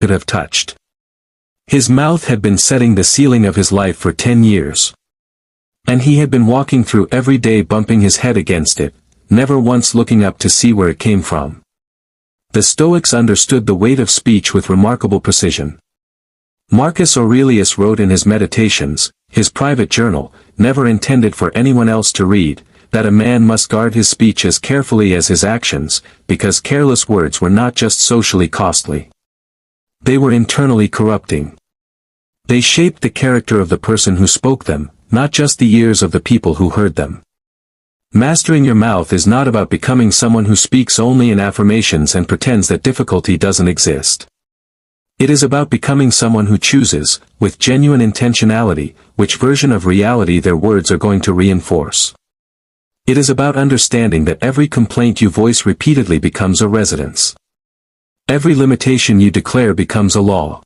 could have touched. His mouth had been setting the ceiling of his life for 10 years. And he had been walking through every day bumping his head against it, never once looking up to see where it came from. The Stoics understood the weight of speech with remarkable precision. Marcus Aurelius wrote in his Meditations, his private journal, never intended for anyone else to read, that a man must guard his speech as carefully as his actions, because careless words were not just socially costly. They were internally corrupting. They shaped the character of the person who spoke them, not just the ears of the people who heard them. Mastering your mouth is not about becoming someone who speaks only in affirmations and pretends that difficulty doesn't exist. It is about becoming someone who chooses, with genuine intentionality, which version of reality their words are going to reinforce. It is about understanding that every complaint you voice repeatedly becomes a residence. Every limitation you declare becomes a law.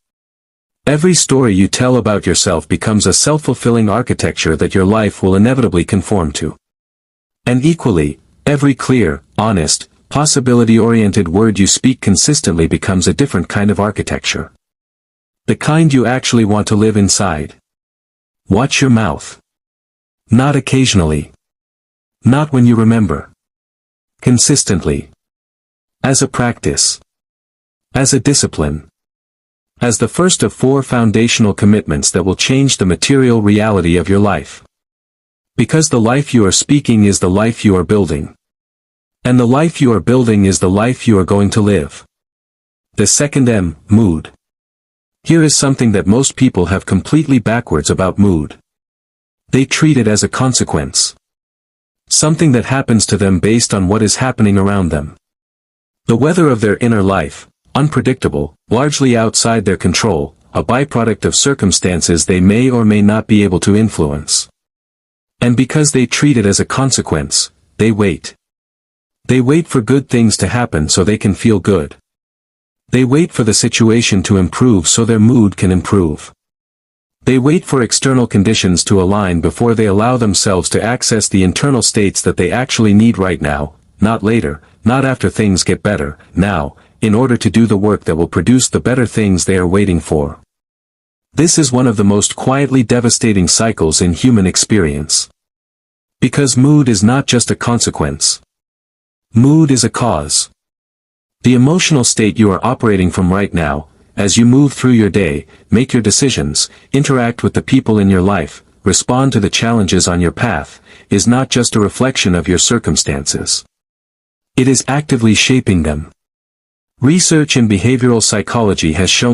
Every story you tell about yourself becomes a self-fulfilling architecture that your life will inevitably conform to. And equally, every clear, honest, possibility-oriented word you speak consistently becomes a different kind of architecture. The kind you actually want to live inside. Watch your mouth. Not occasionally. Not when you remember. Consistently. As a practice. As a discipline. As the first of 4 foundational commitments that will change the material reality of your life. Because the life you are speaking is the life you are building. And the life you are building is the life you are going to live. The second M, mood. Here is something that most people have completely backwards about mood. They treat it as a consequence. Something that happens to them based on what is happening around them. The weather of their inner life, unpredictable, largely outside their control, a byproduct of circumstances they may or may not be able to influence. And because they treat it as a consequence, they wait. They wait for good things to happen so they can feel good. They wait for the situation to improve so their mood can improve. They wait for external conditions to align before they allow themselves to access the internal states that they actually need right now, not later, not after things get better, now, in order to do the work that will produce the better things they are waiting for. This is one of the most quietly devastating cycles in human experience. Because mood is not just a consequence. Mood is a cause. The emotional state you are operating from right now, as you move through your day, make your decisions, interact with the people in your life, respond to the challenges on your path, is not just a reflection of your circumstances. It is actively shaping them. Research in behavioral psychology has shown